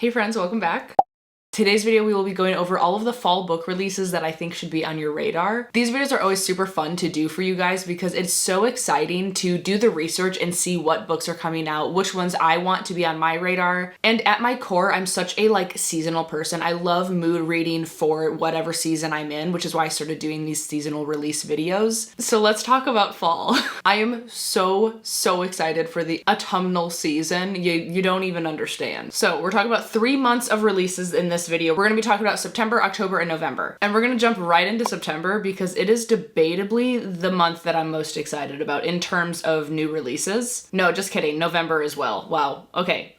Hey friends, welcome back. Today's video, we will be going over all of the fall book releases that I think should be on your radar. These videos are always super fun to do for you guys because it's so exciting to do the research and see what books are coming out, which ones I want to be on my radar. And at my core, I'm such a seasonal person. I love mood reading for whatever season I'm in, which is why I started doing these seasonal release videos. So let's talk about fall. I am so excited for the autumnal season. You don't even understand. So we're talking about 3 months of releases in this video. We're gonna be talking about September, October, and November. And we're gonna jump right into September because it is debatably the month that I'm most excited about in terms of new releases. No, just kidding. November as well. Wow. Okay.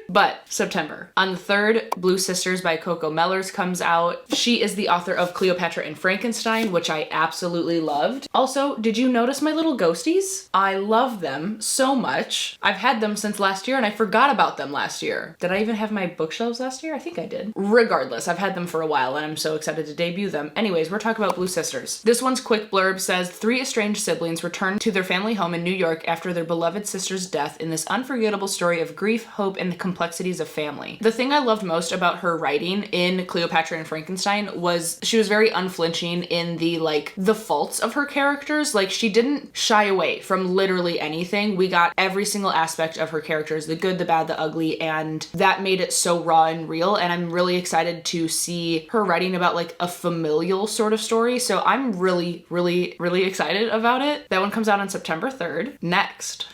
But September. On the 3rd, Blue Sisters by Coco Mellers comes out. She is the author of Cleopatra and Frankenstein, which I absolutely loved. Also, did you notice my little ghosties? I love them so much. I've had them since last year and I forgot about them last year. Did I even have my bookshelves last year? I think I did. Regardless, I've had them for a while and I'm so excited to debut them. Anyways, we're talking about Blue Sisters. This one's quick blurb says, 3 estranged siblings return to their family home in New York after their beloved sister's death in this unforgettable story of grief, hope, and the complexities of family. The thing I loved most about her writing in Cleopatra and Frankenstein was she was very unflinching in the faults of her characters. She didn't shy away from literally anything. We got every single aspect of her characters, the good, the bad, the ugly, and that made it so raw and real. And I'm really excited to see her writing about a familial sort of story. So I'm really excited about it. That one comes out on September 3rd. Next,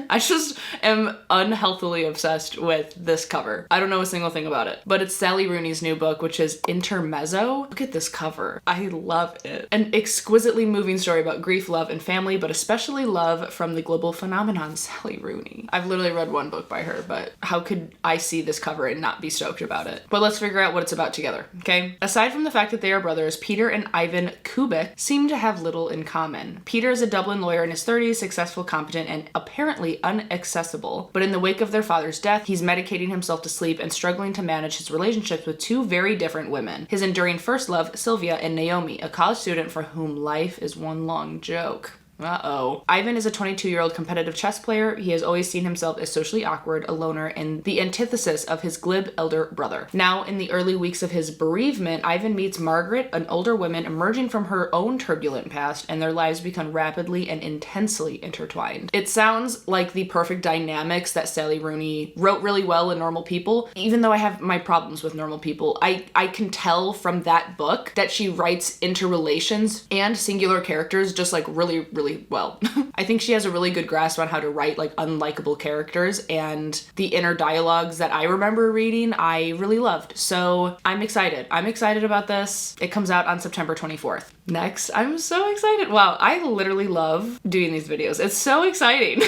I just am unhealthily obsessed with this cover. I don't know a single thing about it, but it's Sally Rooney's new book, which is Intermezzo. Look at this cover. I love it. An exquisitely moving story about grief, love, and family, but especially love from the global phenomenon Sally Rooney. I've literally read one book by her, but how could I see this cover and not be stoked about it? But let's figure out what it's about together, okay? Aside from the fact that they are brothers, Peter and Ivan Kubik seem to have little in common. Peter is a Dublin lawyer in his 30s, successful, competent, and apparently inaccessible. But in the wake of their father's death, he's medicating himself to sleep and struggling to manage his relationships with 2 very different women. His enduring first love, Sylvia, and Naomi, a college student for whom life is one long joke. Uh-oh. Ivan is a 22-year-old competitive chess player. He has always seen himself as socially awkward, a loner, and the antithesis of his glib elder brother. Now, in the early weeks of his bereavement, Ivan meets Margaret, an older woman emerging from her own turbulent past, and their lives become rapidly and intensely intertwined. It sounds like the perfect dynamics that Sally Rooney wrote really well in Normal People. Even though I have my problems with Normal People, I can tell from that book that she writes interrelations and singular characters just really well. I think she has a really good grasp on how to write unlikable characters, and the inner dialogues that I remember reading I really loved. So I'm excited. I'm excited about this. It comes out on September 24th. Next, I'm so excited. Wow, I literally love doing these videos. It's so exciting.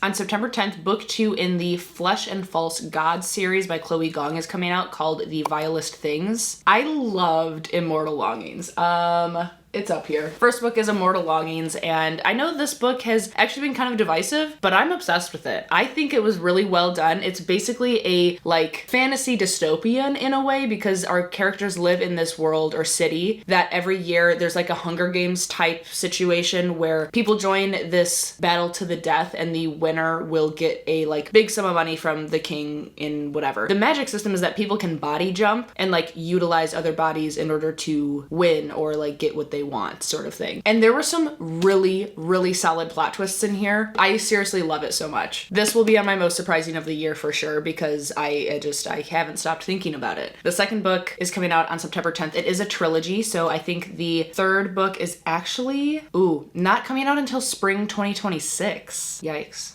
On September 10th, book 2 in the Flesh and False Gods series by Chloe Gong is coming out, called The Vilest Things. I loved Immortal Longings. It's up here. First book is Immortal Longings, and I know this book has actually been kind of divisive, but I'm obsessed with it. I think it was really well done. It's basically a fantasy dystopian in a way, because our characters live in this world or city that every year there's a Hunger Games type situation where people join this battle to the death and the winner will get a big sum of money from the king in whatever. The magic system is that people can body jump and utilize other bodies in order to win or get what they want, sort of thing. And there were some really solid plot twists in here. I seriously love it so much. This will be on my most surprising of the year for sure, because I haven't stopped thinking about it. The second book is coming out on September 10th. It is a trilogy, so I think the third book is actually, not coming out until spring 2026. Yikes.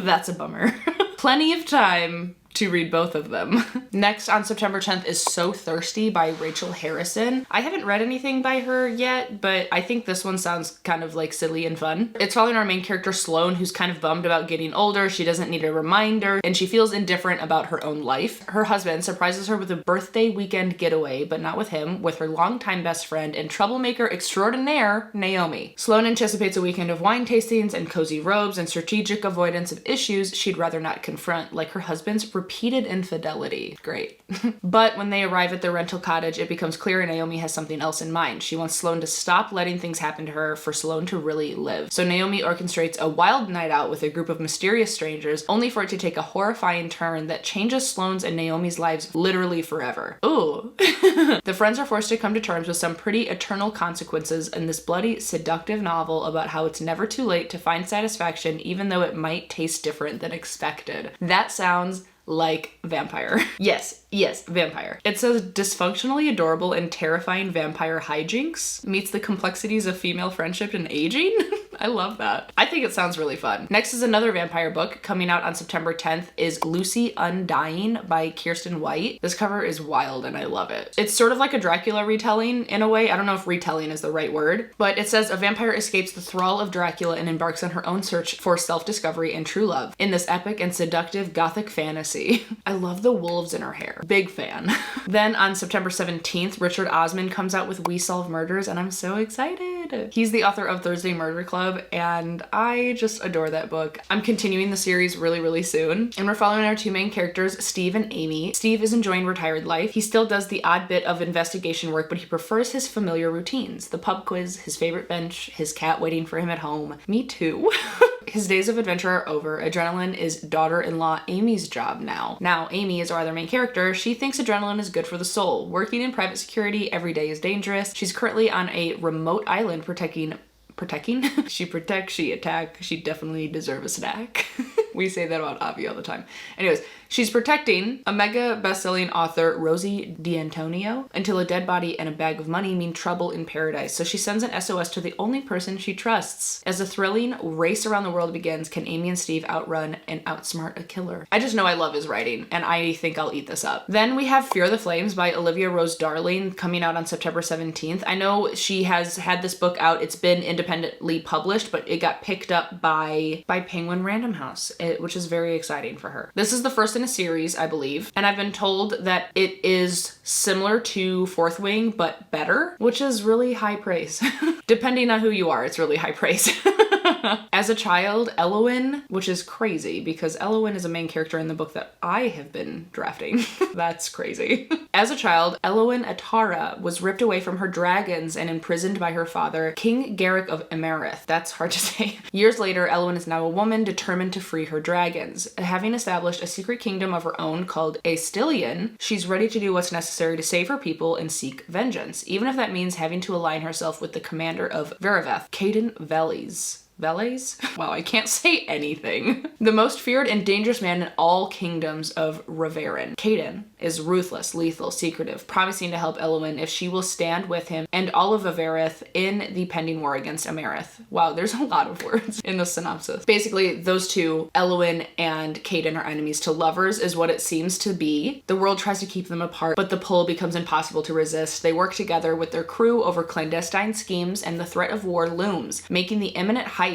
That's a bummer. Plenty of time to read both of them. Next on September 10th is So Thirsty by Rachel Harrison. I haven't read anything by her yet, but I think this one sounds kind of silly and fun. It's following our main character Sloane, who's kind of bummed about getting older. She doesn't need a reminder, and she feels indifferent about her own life. Her husband surprises her with a birthday weekend getaway, but not with him, with her longtime best friend and troublemaker extraordinaire, Naomi. Sloane anticipates a weekend of wine tastings and cozy robes and strategic avoidance of issues she'd rather not confront, like her husband's repeated infidelity. Great. But when they arrive at their rental cottage, it becomes clear Naomi has something else in mind. She wants Sloane to stop letting things happen to her, for Sloane to really live. So Naomi orchestrates a wild night out with a group of mysterious strangers, only for it to take a horrifying turn that changes Sloane's and Naomi's lives literally forever. Ooh. The friends are forced to come to terms with some pretty eternal consequences in this bloody, seductive novel about how it's never too late to find satisfaction, even though it might taste different than expected. That sounds like vampire. Yes, vampire. It says dysfunctionally adorable and terrifying vampire hijinks meets the complexities of female friendship and aging. I love that. I think it sounds really fun. Next is another vampire book coming out on September 10th is Lucy Undying by Kiersten White. This cover is wild and I love it. It's sort of like a Dracula retelling in a way. I don't know if retelling is the right word, but it says a vampire escapes the thrall of Dracula and embarks on her own search for self-discovery and true love in this epic and seductive gothic fantasy. I love the wolves in her hair. Big fan. Then on September 17th, Richard Osman comes out with We Solve Murders and I'm so excited. He's the author of Thursday Murder Club and I just adore that book. I'm continuing the series really soon and we're following our two main characters, Steve and Amy. Steve is enjoying retired life. He still does the odd bit of investigation work, but he prefers his familiar routines. The pub quiz, his favorite bench, his cat waiting for him at home. Me too. His days of adventure are over. Adrenaline is daughter-in-law Amy's job now. Now, Amy is our other main character. She thinks adrenaline is good for the soul. Working in private security, every day is dangerous. She's currently on a remote island protecting? She protects, she attack, she definitely deserves a snack. We say that about Avi all the time. Anyways, she's protecting a mega best-selling author, Rosie D'Antonio, until a dead body and a bag of money mean trouble in paradise. So she sends an SOS to the only person she trusts. As a thrilling race around the world begins, can Amy and Steve outrun and outsmart a killer? I just know I love his writing, and I think I'll eat this up. Then we have Fear the Flames by Olivia Rose Darling coming out on September 17th. I know she has had this book out. It's been independently published, but it got picked up by Penguin Random House, which is very exciting for her. This is the first in a series, I believe, and I've been told that it is similar to Fourth Wing, but better, which is really high praise. Depending on who you are, it's really high praise. As a child, Elowyn, which is crazy because Elowyn is a main character in the book that I have been drafting. That's crazy. As a child, Elowyn Atara was ripped away from her dragons and imprisoned by her father, King Garrick of Emerith. That's hard to say. Years later, Elowyn is now a woman determined to free her dragons. Having established a secret kingdom of her own called Aestilion, she's ready to do what's necessary to save her people and seek vengeance, even if that means having to align herself with the commander of Veraveth, Caden Veles. Wow, I can't say anything. The most feared and dangerous man in all kingdoms of Reverin. Caden is ruthless, lethal, secretive, promising to help Elowyn if she will stand with him and all of Averith in the pending war against Emerith. Wow, there's a lot of words in the synopsis. Basically, those two, Elowyn and Caden, are enemies to lovers, is what it seems to be. The world tries to keep them apart, but the pull becomes impossible to resist. They work together with their crew over clandestine schemes, and the threat of war looms, making the imminent heist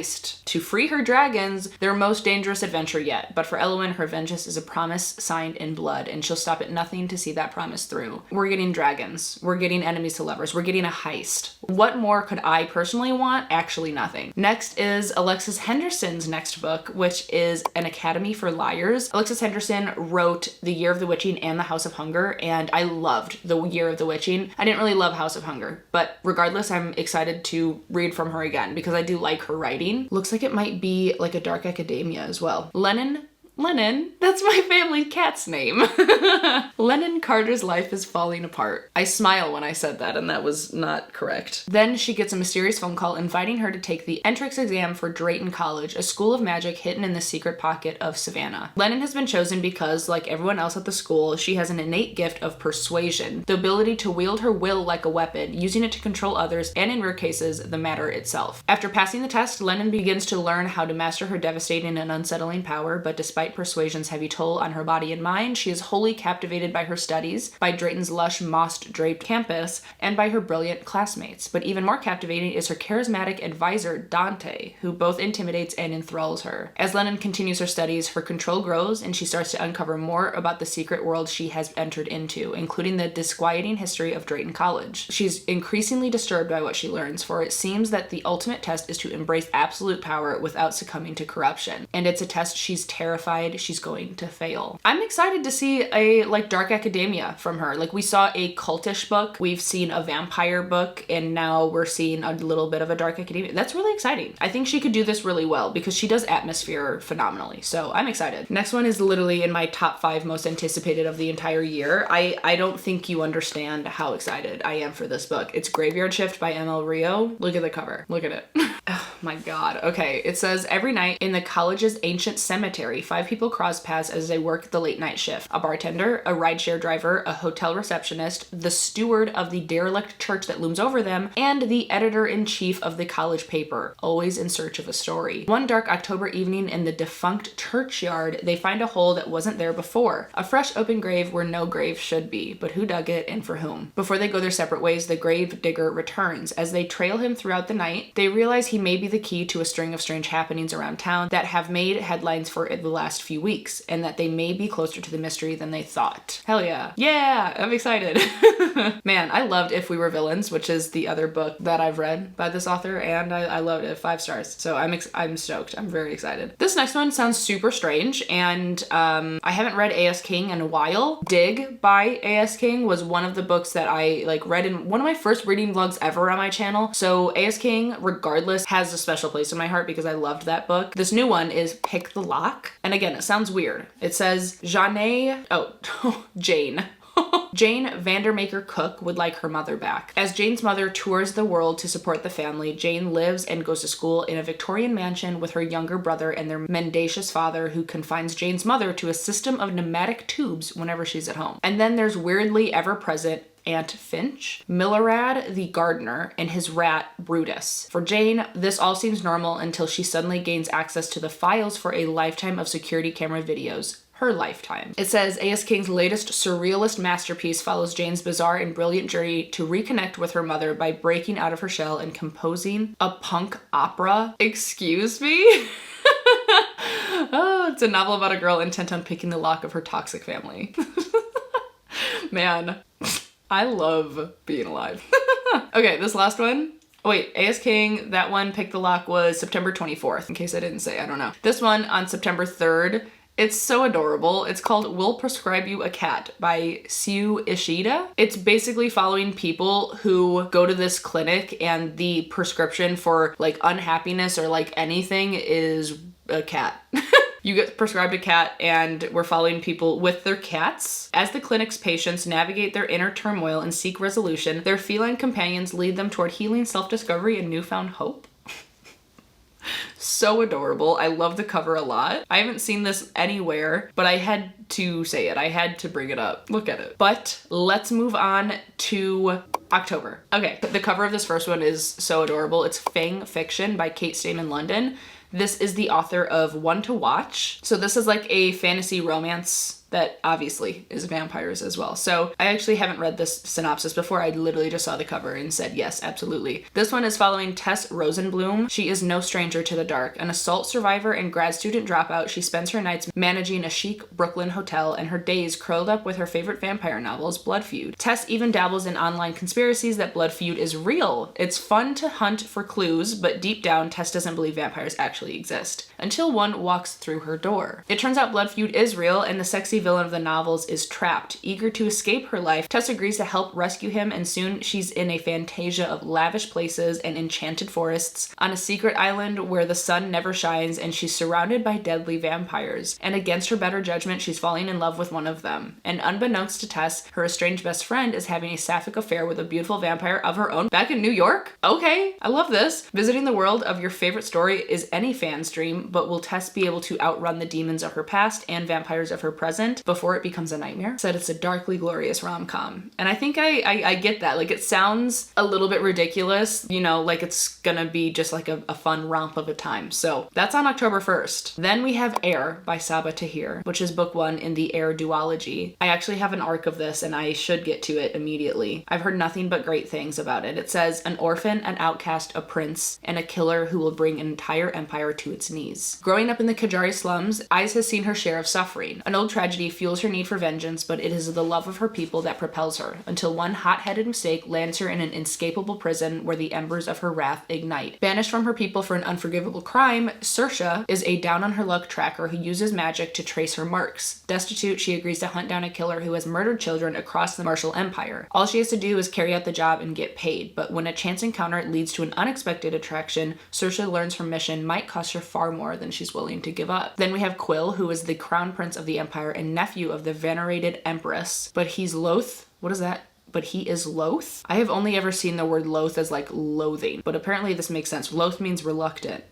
to free her dragons their most dangerous adventure yet. But for Elowyn, her vengeance is a promise signed in blood, and she'll stop at nothing to see that promise through. We're getting dragons. We're getting enemies to lovers. We're getting a heist. What more could I personally want? Actually nothing. Next is Alexis Henderson's next book, which is An Academy for Liars. Alexis Henderson wrote The Year of the Witching and The House of Hunger, and I loved The Year of the Witching. I didn't really love House of Hunger, but regardless, I'm excited to read from her again because I do like her writing. Looks like it might be like a dark academia as well. Lennon, that's my family cat's name. Lennon Carter's life is falling apart. I smile when I said that, and that was not correct. Then she gets a mysterious phone call inviting her to take the entrance exam for Drayton College, a school of magic hidden in the secret pocket of Savannah. Lennon has been chosen because, like everyone else at the school, she has an innate gift of persuasion, the ability to wield her will like a weapon, using it to control others and, in rare cases, the matter itself. After passing the test, Lennon begins to learn how to master her devastating and unsettling power, but despite persuasion's heavy toll on her body and mind, she is wholly captivated by her studies, by Drayton's lush, moss-draped campus, and by her brilliant classmates. But even more captivating is her charismatic advisor, Dante, who both intimidates and enthralls her. As Lennon continues her studies, her control grows, and she starts to uncover more about the secret world she has entered into, including the disquieting history of Drayton College. She's increasingly disturbed by what she learns, for it seems that the ultimate test is to embrace absolute power without succumbing to corruption. And it's a test she's terrified terrified she's going to fail. I'm excited to see a like dark academia from her. Like we saw a cultish book, we've seen a vampire book, and now we're seeing a little bit of a dark academia. That's really exciting. I think she could do this really well because she does atmosphere phenomenally. So I'm excited. Next one is literally in my top 5 most anticipated of the entire year. I don't think you understand how excited I am for this book. It's Graveyard Shift by ML Rio. Look at the cover. Look at it. Oh my god. Okay, it says every night in the college's ancient cemetery, 5 people cross paths as they work the late night shift. A bartender, a rideshare driver, a hotel receptionist, the steward of the derelict church that looms over them, and the editor-in-chief of the college paper, always in search of a story. One dark October evening in the defunct churchyard, they find a hole that wasn't there before. A fresh open grave where no grave should be, but who dug it and for whom? Before they go their separate ways, the grave digger returns. As they trail him throughout the night, they realize he may be the key to a string of strange happenings around town that have made headlines for the last few weeks, and that they may be closer to the mystery than they thought. Hell yeah. Yeah, I'm excited. Man, I loved If We Were Villains, which is the other book that I've read by this author, and I loved it. 5 stars. So I'm stoked. I'm very excited. This next one sounds super strange, and I haven't read A.S. King in a while. Dig by A.S. King was one of the books that I like read in one of my first reading vlogs ever on my channel. So A.S. King, regardless, has a special place in my heart because I loved that book. This new one is Pick the Lock. And again, it sounds weird. It says Jane Vandermaker Cook would like her mother back. As Jane's mother tours the world to support the family, Jane lives and goes to school in a Victorian mansion with her younger brother and their mendacious father, who confines Jane's mother to a system of pneumatic tubes whenever she's at home. And then there's weirdly ever-present Aunt Finch, Milorad the gardener, and his rat Brutus. For Jane, this all seems normal until she suddenly gains access to the files for a lifetime of security camera videos. Her lifetime. It says A.S. King's latest surrealist masterpiece follows Jane's bizarre and brilliant journey to reconnect with her mother by breaking out of her shell and composing a punk opera. Excuse me? Oh, it's a novel about a girl intent on picking the lock of her toxic family. Man, I love being alive. Okay, this last one. Oh wait, A.S. King, that one, Pick the Lock, was September 24th, in case I didn't say, I don't know. This one on September 3rd. It's so adorable. It's called We'll Prescribe You a Cat by Sue Ishida. It's basically following people who go to this clinic and the prescription for like unhappiness or like anything is a cat. You get prescribed a cat, and we're following people with their cats. As the clinic's patients navigate their inner turmoil and seek resolution, their feline companions lead them toward healing, self-discovery, and newfound hope. So adorable. I love the cover a lot. I haven't seen this anywhere, but I had to say it. I had to bring it up. Look at it. But let's move on to October. Okay, the cover of this first one is so adorable. It's Fang Fiction by Kate Stayman London. This is the author of One to Watch. So this is like a fantasy romance that obviously is vampires as well. So I actually haven't read this synopsis before. I literally just saw the cover and said, yes, absolutely. This one is following Tess Rosenblum. She is no stranger to the dark. An assault survivor and grad student dropout, she spends her nights managing a chic Brooklyn hotel and her days curled up with her favorite vampire novels, Blood Feud. Tess even dabbles in online conspiracies that Blood Feud is real. It's fun to hunt for clues, but deep down, Tess doesn't believe vampires actually exist, until one walks through her door. It turns out Blood Feud is real, and the sexy villain of the novels is trapped. Eager to escape her life, Tess agrees to help rescue him, and soon she's in a fantasia of lavish places and enchanted forests, on a secret island where the sun never shines, and she's surrounded by deadly vampires. And against her better judgment, she's falling in love with one of them. And unbeknownst to Tess, her estranged best friend is having a sapphic affair with a beautiful vampire of her own back in New York. Okay, I love this. Visiting the world of your favorite story is any fan's dream, but will Tess be able to outrun the demons of her past and vampires of her present before it becomes a nightmare? Said it's a darkly glorious rom-com. And I think I get that. Like, it sounds a little bit ridiculous, you know, like it's gonna be just like a fun romp of a time. So that's on October 1st. Then we have Air by Sabaa Tahir, which is book 1 in the Air duology. I actually have an arc of this and I should get to it immediately. I've heard nothing but great things about it. It says, an orphan, an outcast, a prince, and a killer who will bring an entire empire to its knees. Growing up in the Kajari slums, Ais has seen her share of suffering. An old tragedy tragedy fuels her need for vengeance, but it is the love of her people that propels her, until one hot-headed mistake lands her in an inescapable prison where the embers of her wrath ignite. Banished from her people for an unforgivable crime, Saoirse is a down-on-her-luck tracker who uses magic to trace her marks. Destitute, she agrees to hunt down a killer who has murdered children across the Martial Empire. All she has to do is carry out the job and get paid, but when a chance encounter leads to an unexpected attraction, Saoirse learns her mission might cost her far more than she's willing to give up. Then we have Quill, who is the crown prince of the Empire and nephew of the venerated Empress, but he's loath. What is that? But he is loath? I have only ever seen the word loath as like loathing, but apparently this makes sense. Loath means reluctant.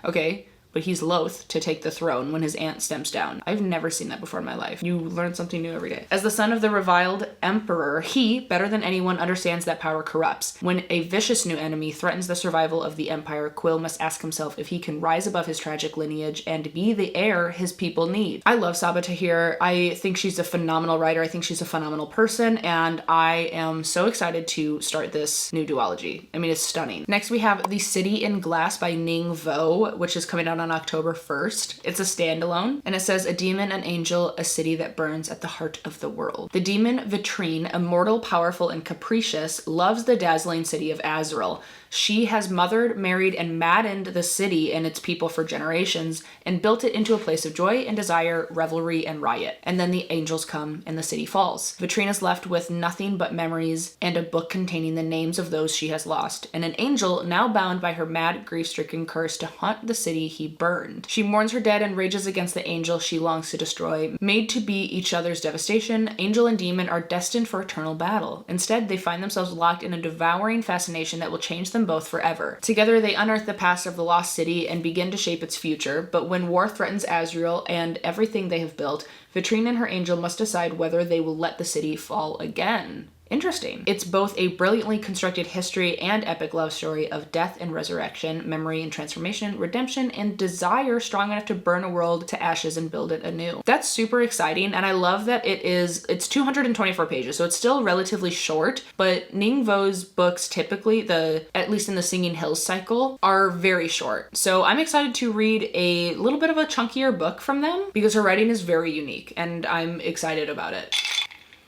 Okay. But he's loath to take the throne when his aunt steps down. I've never seen that before in my life. You learn something new every day. As the son of the reviled emperor, he, better than anyone, understands that power corrupts. When a vicious new enemy threatens the survival of the empire, Quill must ask himself if he can rise above his tragic lineage and be the heir his people need. I love Sabaa Tahir. I think she's a phenomenal writer. I think she's a phenomenal person, and I am so excited to start this new duology. I mean, it's stunning. Next, we have The City in Glass by Ning Vo, which is coming out on October 1st. It's a standalone, and it says, a demon, an angel, a city that burns at the heart of the world. The demon Vitrine, immortal, powerful, and capricious, loves the dazzling city of Azrael. She has mothered, married, and maddened the city and its people for generations and built it into a place of joy and desire, revelry, and riot. And then the angels come and the city falls. Vitrine is left with nothing but memories and a book containing the names of those she has lost, and an angel now bound by her mad, grief-stricken curse to haunt the city he burned. She mourns her dead and rages against the angel she longs to destroy. Made to be each other's devastation, angel and demon are destined for eternal battle. Instead, they find themselves locked in a devouring fascination that will change them both forever. Together, they unearth the past of the lost city and begin to shape its future, but when war threatens Azrael and everything they have built, Vitrine and her angel must decide whether they will let the city fall again. Interesting. It's both a brilliantly constructed history and epic love story of death and resurrection, memory and transformation, redemption, and desire strong enough to burn a world to ashes and build it anew. That's super exciting, and I love that it's 224 pages, so it's still relatively short, but Ning Vo's books typically, at least in the Singing Hills cycle, are very short. So I'm excited to read a little bit of a chunkier book from them because her writing is very unique, and I'm excited about it.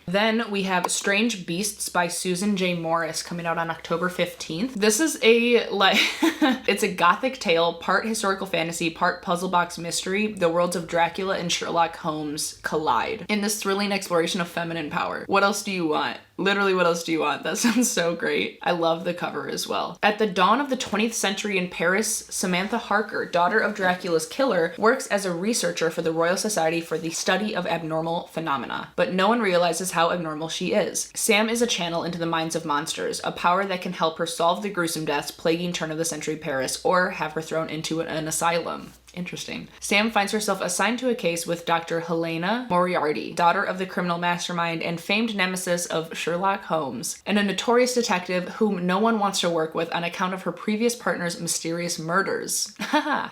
Then we have Strange Beasts by Susan J. Morris coming out on October 15th. This is it's a gothic tale, part historical fantasy, part puzzle box mystery. The worlds of Dracula and Sherlock Holmes collide in this thrilling exploration of feminine power. What else do you want? Literally, what else do you want? That sounds so great. I love the cover as well. At the dawn of the 20th century in Paris, Samantha Harker, daughter of Dracula's killer, works as a researcher for the Royal Society for the Study of Abnormal Phenomena. But no one realizes how abnormal she is. Sam is a channel into the minds of monsters, a power that can help her solve the gruesome deaths plaguing turn-of-the-century Paris or have her thrown into an asylum. Interesting. Sam finds herself assigned to a case with Dr. Helena Moriarty, daughter of the criminal mastermind and famed nemesis of Sherlock Holmes, and a notorious detective whom no one wants to work with on account of her previous partner's mysterious murders.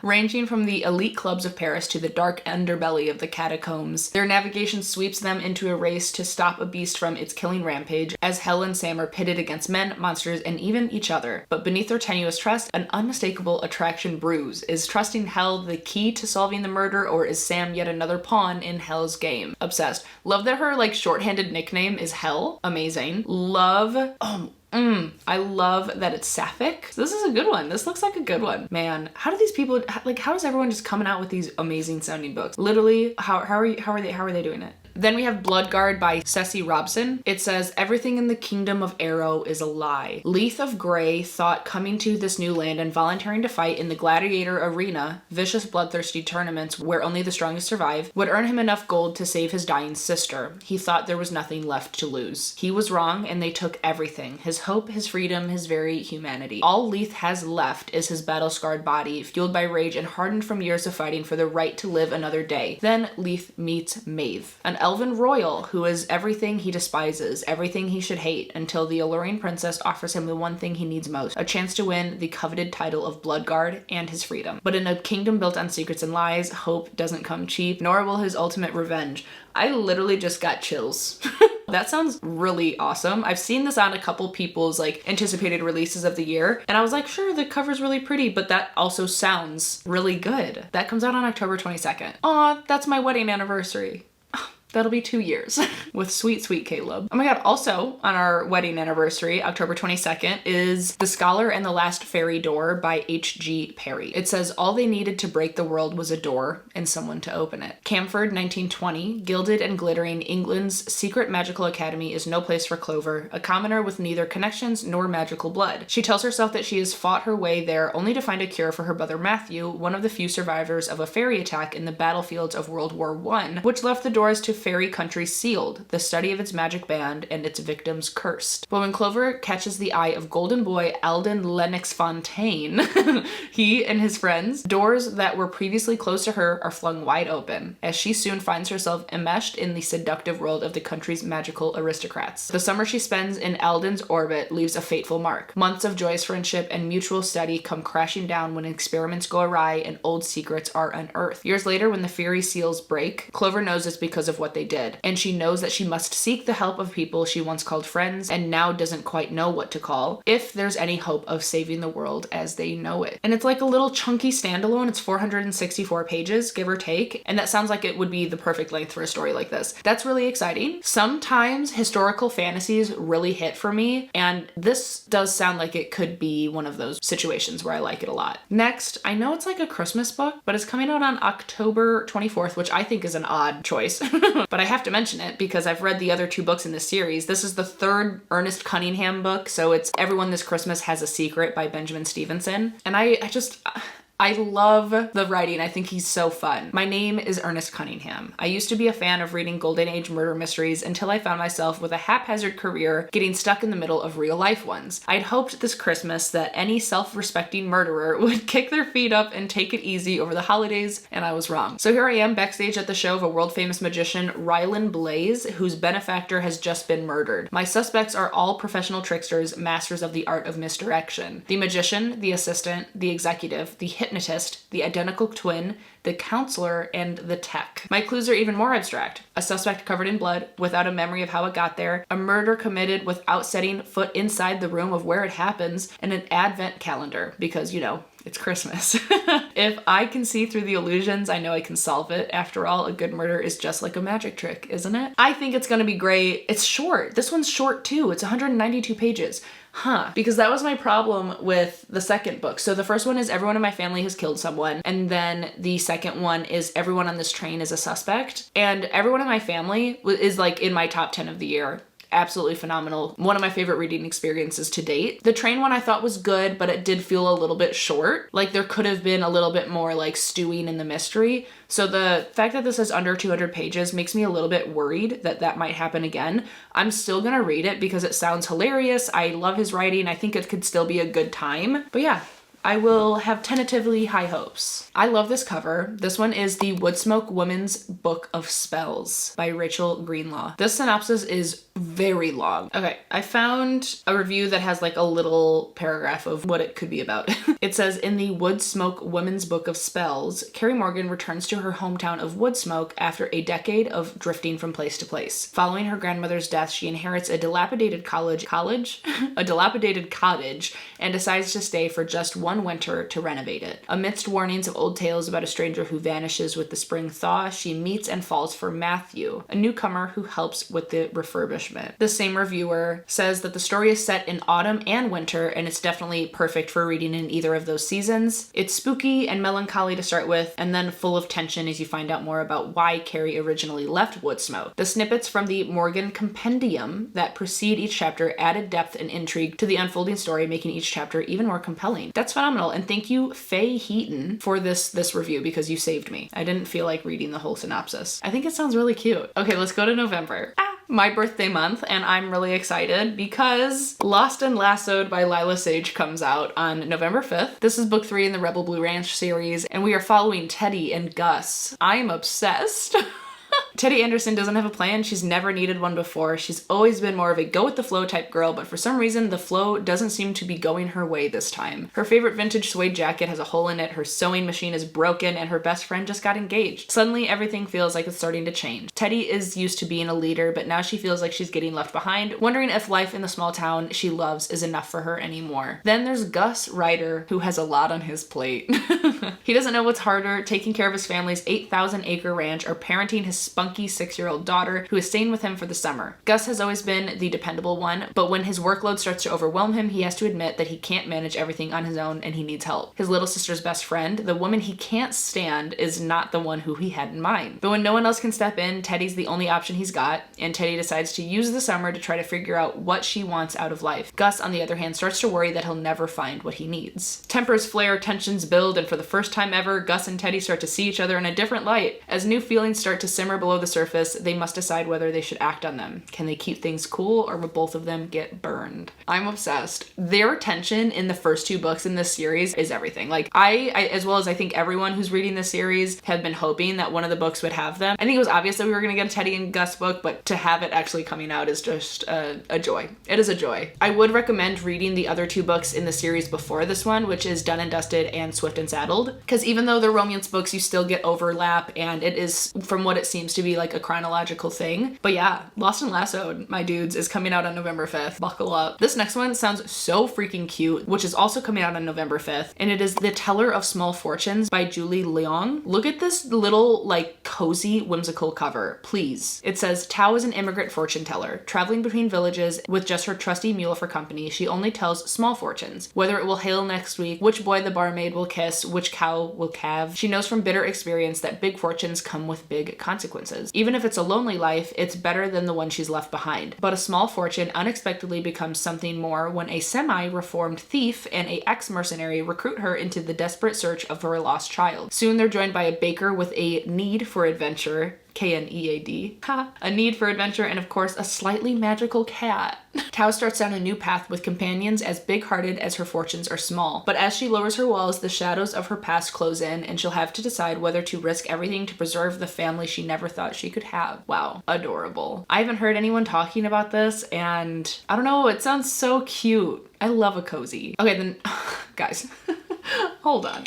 Ranging from the elite clubs of Paris to the dark underbelly of the catacombs, their navigation sweeps them into a race to stop a beast from its killing rampage, as Hel and Sam are pitted against men, monsters, and even each other. But beneath their tenuous trust, an unmistakable attraction brews. Is trusting Hel the key to solving the murder, or is Sam yet another pawn in Hel's game? Obsessed. Love that her shorthanded nickname is Hel. Amazing. I love that it's sapphic. This is a good one. This looks like a good one. Man, how do these people, how is everyone just coming out with these amazing sounding books? Literally, how are they doing it? Then we have Bloodguard by Ceci Robson. It says, everything in the kingdom of Arrow is a lie. Leith of Grey thought coming to this new land and volunteering to fight in the gladiator arena, vicious bloodthirsty tournaments where only the strongest survive, would earn him enough gold to save his dying sister. He thought there was nothing left to lose. He was wrong, and they took everything. His hope, his freedom, his very humanity. All Leith has left is his battle-scarred body, fueled by rage and hardened from years of fighting for the right to live another day. Then Leith meets Maeve, an elven royal who is everything he despises, everything he should hate, until the alluring princess offers him the one thing he needs most, a chance to win the coveted title of Bloodguard and his freedom. But in a kingdom built on secrets and lies, hope doesn't come cheap, nor will his ultimate revenge. I literally just got chills. That sounds really awesome. I've seen this on a couple people's anticipated releases of the year, and I was like, sure, the cover's really pretty, but that also sounds really good. That comes out on October 22nd. Aw, that's my wedding anniversary. That'll be 2 years with sweet, sweet Caleb. Oh my god, also on our wedding anniversary, October 22nd, is The Scholar and the Last Fairy Door by H.G. Perry. It says, all they needed to break the world was a door and someone to open it. Camford, 1920, gilded and glittering, England's secret magical academy is no place for Clover, a commoner with neither connections nor magical blood. She tells herself that she has fought her way there only to find a cure for her brother Matthew, one of the few survivors of a fairy attack in the battlefields of World War I, which left the doors to fairy country sealed, the study of its magic banned, and its victims cursed. But when Clover catches the eye of golden boy Alden Lennox Fontaine, he and his friends, doors that were previously closed to her are flung wide open, as she soon finds herself enmeshed in the seductive world of the country's magical aristocrats. The summer she spends in Alden's orbit leaves a fateful mark. Months of joyous friendship and mutual study come crashing down when experiments go awry and old secrets are unearthed. Years later, when the fairy seals break, Clover knows it's because of what they did, and she knows that she must seek the help of people she once called friends and now doesn't quite know what to call, if there's any hope of saving the world as they know it. And it's like a little chunky standalone. It's 464 pages, give or take, and that sounds like it would be the perfect length for a story like this. That's really exciting. Sometimes historical fantasies really hit for me, and this does sound like it could be one of those situations where I like it a lot. Next, I know it's like a Christmas book, but it's coming out on October 24th, which I think is an odd choice, but I have to mention it because I've read the other 2 books in this series. This is the 3rd Ernest Cunningham book, so it's Everyone This Christmas Has a Secret by Benjamin Stevenson, and I love the writing. I think he's so fun. My name is Ernest Cunningham. I used to be a fan of reading Golden Age murder mysteries until I found myself with a haphazard career getting stuck in the middle of real life ones. I'd hoped this Christmas that any self-respecting murderer would kick their feet up and take it easy over the holidays, and I was wrong. So here I am backstage at the show of a world-famous magician, Rylee Blaze, whose benefactor has just been murdered. My suspects are all professional tricksters, masters of the art of misdirection. The magician, the assistant, the executive, the hypnotist, the identical twin, the counselor, and the tech. My clues are even more abstract. A suspect covered in blood, without a memory of how it got there, a murder committed without setting foot inside the room of where it happens, and an advent calendar, because, you know, it's Christmas. If I can see through the illusions, I know I can solve it. After all, a good murder is just like a magic trick, isn't it? I think it's gonna be great. It's short. This one's short too. It's 192 pages. Because that was my problem with the second book. So the first one is everyone in my family has killed someone, and then the second one is everyone on this train is a suspect, and everyone in my family is like in my top 10 of the year. Absolutely phenomenal. One of my favorite reading experiences to date. The train one I thought was good, but it did feel a little bit short. Like there could have been a little bit more like stewing in the mystery. So the fact that this is under 200 pages makes me a little bit worried that that might happen again. I'm still gonna read it because it sounds hilarious. I love his writing. I think it could still be a good time. But yeah, I will have tentatively high hopes. I love this cover. This one is the Woodsmoke Women's Book of Spells by Rachel Greenlaw. This synopsis is very long. Okay, I found a review that has like a little paragraph of what it could be about. It says, in the Woodsmoke Women's Book of Spells, Carrie Morgan returns to her hometown of Woodsmoke after a decade of drifting from place to place. Following her grandmother's death, she inherits a dilapidated a dilapidated cottage and decides to stay for just one winter to renovate it. Amidst warnings of old tales about a stranger who vanishes with the spring thaw, she meets and falls for Matthew, a newcomer who helps with the refurbishment. The same reviewer says that the story is set in autumn and winter, and it's definitely perfect for reading in either of those seasons. It's spooky and melancholy to start with, and then full of tension as you find out more about why Carrie originally left Woodsmoke. The snippets from the Morgan Compendium that precede each chapter added depth and intrigue to the unfolding story, making each chapter even more compelling. That's phenomenal, and thank you, Faye Heaton, for this review because you saved me. I didn't feel like reading the whole synopsis. I think it sounds really cute. Okay, let's go to November. My birthday month, and I'm really excited because Lost and Lassoed by Lila Sage comes out on November 5th. This is book 3 in the Rebel Blue Ranch series, and we are following Teddy and Gus. I am obsessed. Teddy Anderson doesn't have a plan. She's never needed one before. She's always been more of a go with the flow type girl, but for some reason the flow doesn't seem to be going her way this time. Her favorite vintage suede jacket has a hole in it, her sewing machine is broken, and her best friend just got engaged. Suddenly everything feels like it's starting to change. Teddy is used to being a leader, but now she feels like she's getting left behind, wondering if life in the small town she loves is enough for her anymore. Then there's Gus Ryder, who has a lot on his plate. He doesn't know what's harder, taking care of his family's 8,000 acre ranch or parenting his spunky spunky 6-year-old daughter who is staying with him for the summer. Gus has always been the dependable one, but when his workload starts to overwhelm him, he has to admit that he can't manage everything on his own and he needs help. His little sister's best friend, the woman he can't stand, is not the one who he had in mind. But when no one else can step in, Teddy's the only option he's got, and Teddy decides to use the summer to try to figure out what she wants out of life. Gus, on the other hand, starts to worry that he'll never find what he needs. Tempers flare, tensions build, and for the first time ever, Gus and Teddy start to see each other in a different light. As new feelings start to simmer below the surface, they must decide whether they should act on them. Can they keep things cool, or will both of them get burned? I'm obsessed. Their tension in the first 2 books in this series is everything. Like, I as well as I think everyone who's reading this series, have been hoping that one of the books would have them. I think it was obvious that we were going to get a Teddy and Gus book, but to have it actually coming out is just a joy. It is a joy. I would recommend reading the other 2 books in the series before this one, which is Done and Dusted and Swift and Saddled, because even though they're romance books, you still get overlap, and it is, from what it seems to be, like a chronological thing. But yeah, Lost and Lassoed, my dudes, is coming out on November 5th. Buckle up. This next one sounds so freaking cute, which is also coming out on November 5th, and it is The Teller of Small Fortunes by Julie Leong. Look at this little, like, cozy, whimsical cover, please. It says, Tao is an immigrant fortune teller. Traveling between villages with just her trusty mule for company, she only tells small fortunes. Whether it will hail next week, which boy the barmaid will kiss, which cow will calve. She knows from bitter experience that big fortunes come with big consequences. Even if it's a lonely life, it's better than the one she's left behind. But a small fortune unexpectedly becomes something more when a semi-reformed thief and a ex-mercenary recruit her into the desperate search of her lost child. Soon they're joined by a baker with a need for adventure, K-N-E-A-D, a need for adventure, and of course a slightly magical cat. Tao starts down a new path with companions as big-hearted as her fortunes are small. But as she lowers her walls, the shadows of her past close in, and she'll have to decide whether to risk everything to preserve the family she never thought she could have. Wow, adorable. I haven't heard anyone talking about this, and I don't know, it sounds so cute. I love a cozy. Okay, then, guys, hold on.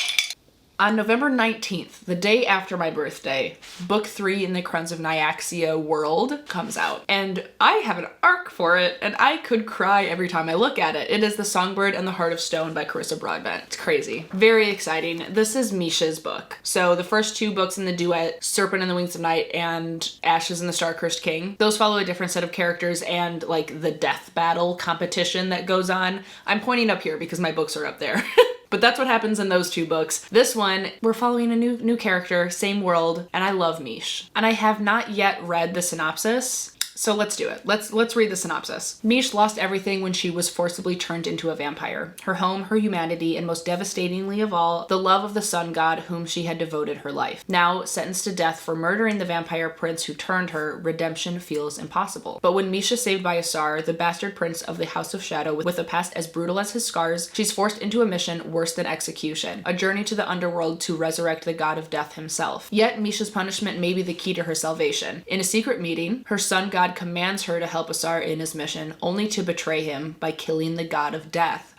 On November 19th, the day after my birthday, book 3 in the Crowns of Nyaxia world comes out. And I have an arc for it, and I could cry every time I look at it. It is The Songbird and the Heart of Stone by Carissa Broadbent. It's crazy. Very exciting. This is Misha's book. So the first 2 books in the duet, Serpent and the Wings of Night and Ashes and the Star-Cursed King, those follow a different set of characters and like the death battle competition that goes on. I'm pointing up here because my books are up there. But that's what happens in those 2 books. This one, we're following a new character, same world, and I love Mish. And I have not yet read the synopsis. So let's do it. Let's read the synopsis. Mish lost everything when she was forcibly turned into a vampire. Her home, her humanity, and most devastatingly of all, the love of the sun god whom she had devoted her life. Now, sentenced to death for murdering the vampire prince who turned her, redemption feels impossible. But when Misha is saved by Asar, the bastard prince of the House of Shadow with a past as brutal as his scars, she's forced into a mission worse than execution, a journey to the underworld to resurrect the god of death himself. Yet, Misha's punishment may be the key to her salvation. In a secret meeting, her sun god commands her to help Asar in his mission, only to betray him by killing the god of death.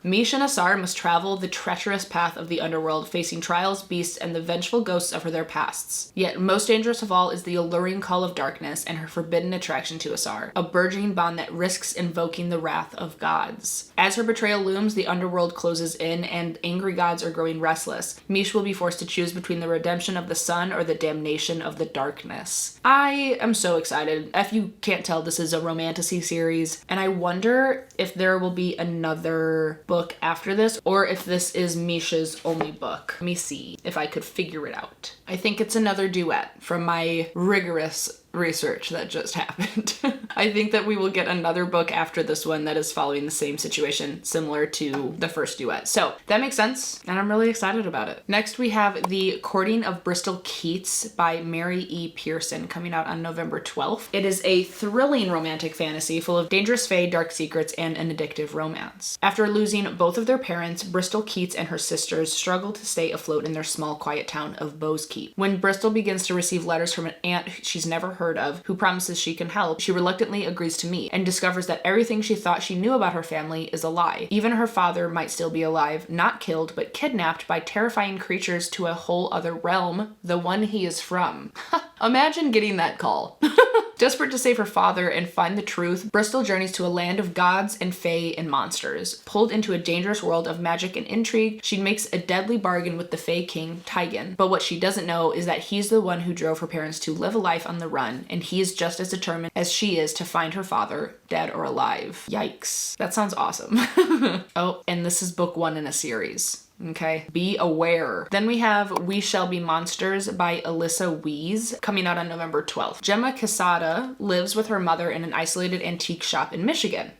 Mish and Asar must travel the treacherous path of the underworld, facing trials, beasts, and the vengeful ghosts of their pasts. Yet most dangerous of all is the alluring call of darkness and her forbidden attraction to Asar, a burgeoning bond that risks invoking the wrath of gods. As her betrayal looms, the underworld closes in and angry gods are growing restless. Mish will be forced to choose between the redemption of the sun or the damnation of the darkness. I am so excited. If you can't tell, this is a romantasy series, and I wonder if there will be another book after this, or if this is Misha's only book. Let me see if I could figure it out. I think it's another duet from my rigorous research that just happened. I think that we will get another book after this one that is following the same situation, similar to the first duet. So that makes sense, and I'm really excited about it. Next, we have The Courting of Bristol Keats by Mary E. Pearson, coming out on November 12th. It is a thrilling romantic fantasy full of dangerous fae, dark secrets, and an addictive romance. After losing both of their parents, Bristol Keats and her sisters struggle to stay afloat in their small, quiet town of Bowes Keep. When Bristol begins to receive letters from an aunt she's never heard of, who promises she can help, she reluctantly agrees to meet and discovers that everything she thought she knew about her family is a lie. Even her father might still be alive, not killed, but kidnapped by terrifying creatures to a whole other realm, the one he is from. Imagine getting that call. Desperate to save her father and find the truth, Bristol journeys to a land of gods and fae and monsters. Pulled into a dangerous world of magic and intrigue, she makes a deadly bargain with the fae king, Tygan. But what she doesn't know is that he's the one who drove her parents to live a life on the run, and he is just as determined as she is to find her father, dead or alive. Yikes. That sounds awesome. Oh, and this is book 1 in a series. Okay, be aware. Then we have We Shall Be Monsters by Alyssa Wees, coming out on November 12th. Gemma Quesada lives with her mother in an isolated antique shop in Michigan.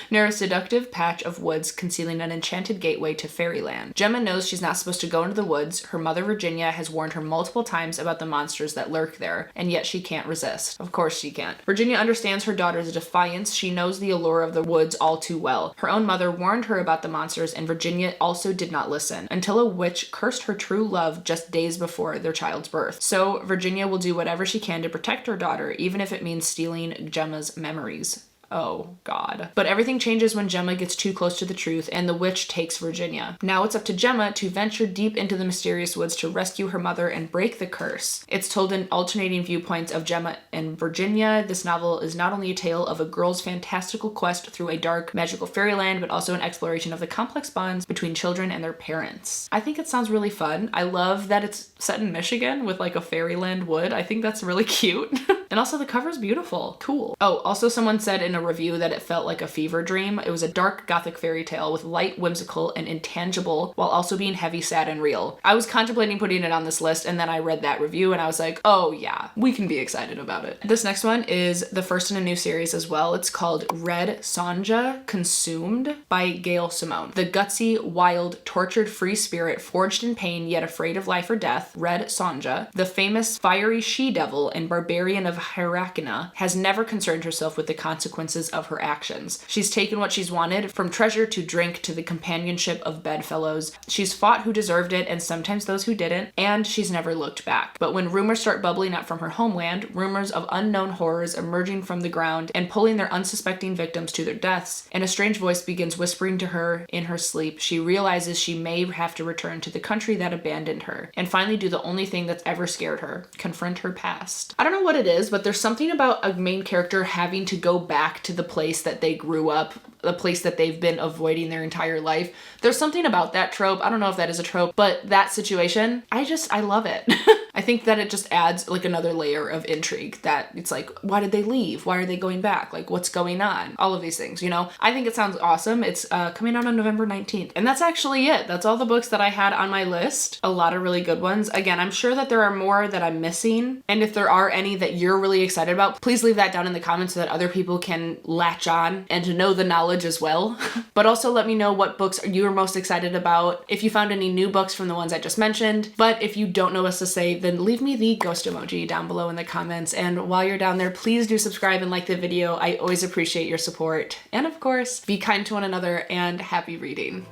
Near a seductive patch of woods concealing an enchanted gateway to fairyland. Gemma knows she's not supposed to go into the woods. Her mother Virginia has warned her multiple times about the monsters that lurk there, and yet she can't resist. Of course she can't. Virginia understands her daughter's defiance. She knows the allure of the woods all too well. Her own mother warned her about the monsters, and Virginia also did not listen, until a witch cursed her true love just days before their child's birth. So Virginia will do whatever she can to protect her daughter, even if it means stealing Gemma's memories. Oh God. But everything changes when Gemma gets too close to the truth and the witch takes Virginia. Now it's up to Gemma to venture deep into the mysterious woods to rescue her mother and break the curse. It's told in alternating viewpoints of Gemma and Virginia. This novel is not only a tale of a girl's fantastical quest through a dark, magical fairyland, but also an exploration of the complex bonds between children and their parents. I think it sounds really fun. I love that it's set in Michigan with like a fairyland wood. I think that's really cute. And also the cover's beautiful. Cool. Oh, also someone said in a review that it felt like a fever dream. It was a dark gothic fairy tale with light, whimsical, and intangible while also being heavy, sad, and real. I was contemplating putting it on this list, and then I read that review and I was like, oh yeah, we can be excited about it. This next one is the first in a new series as well. It's called Sanja Consumed by Gail Simone. The gutsy, wild, tortured free spirit forged in pain yet afraid of life or death, Red Sanja, the famous fiery she-devil and barbarian of Hyrcania, has never concerned herself with the consequences of her actions. She's taken what she's wanted, from treasure to drink to the companionship of bedfellows. She's fought who deserved it and sometimes those who didn't, and she's never looked back. But when rumors start bubbling up from her homeland, rumors of unknown horrors emerging from the ground and pulling their unsuspecting victims to their deaths, and a strange voice begins whispering to her in her sleep, she realizes she may have to return to the country that abandoned her, and finally do the only thing that's ever scared her, confront her past. I don't know what it is, but there's something about a main character having to go back to the place that they grew up, the place that they've been avoiding their entire life. There's something about that trope. I don't know if that is a trope, but that situation, I love it. I think that it just adds like another layer of intrigue, that it's like, why did they leave? Why are they going back? Like, what's going on? All of these things, you know? I think it sounds awesome. It's coming out on November 19th. And that's actually it. That's all the books that I had on my list. A lot of really good ones. Again, I'm sure that there are more that I'm missing. And if there are any that you're really excited about, please leave that down in the comments so that other people can latch on and to know the knowledge as well. But also let me know what books you are most excited about, if you found any new books from the ones I just mentioned. But if you don't know what to say, then leave me the ghost emoji down below in the comments. And while you're down there, please do subscribe and like the video. I always appreciate your support. And of course, be kind to one another and happy reading.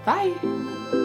Bye.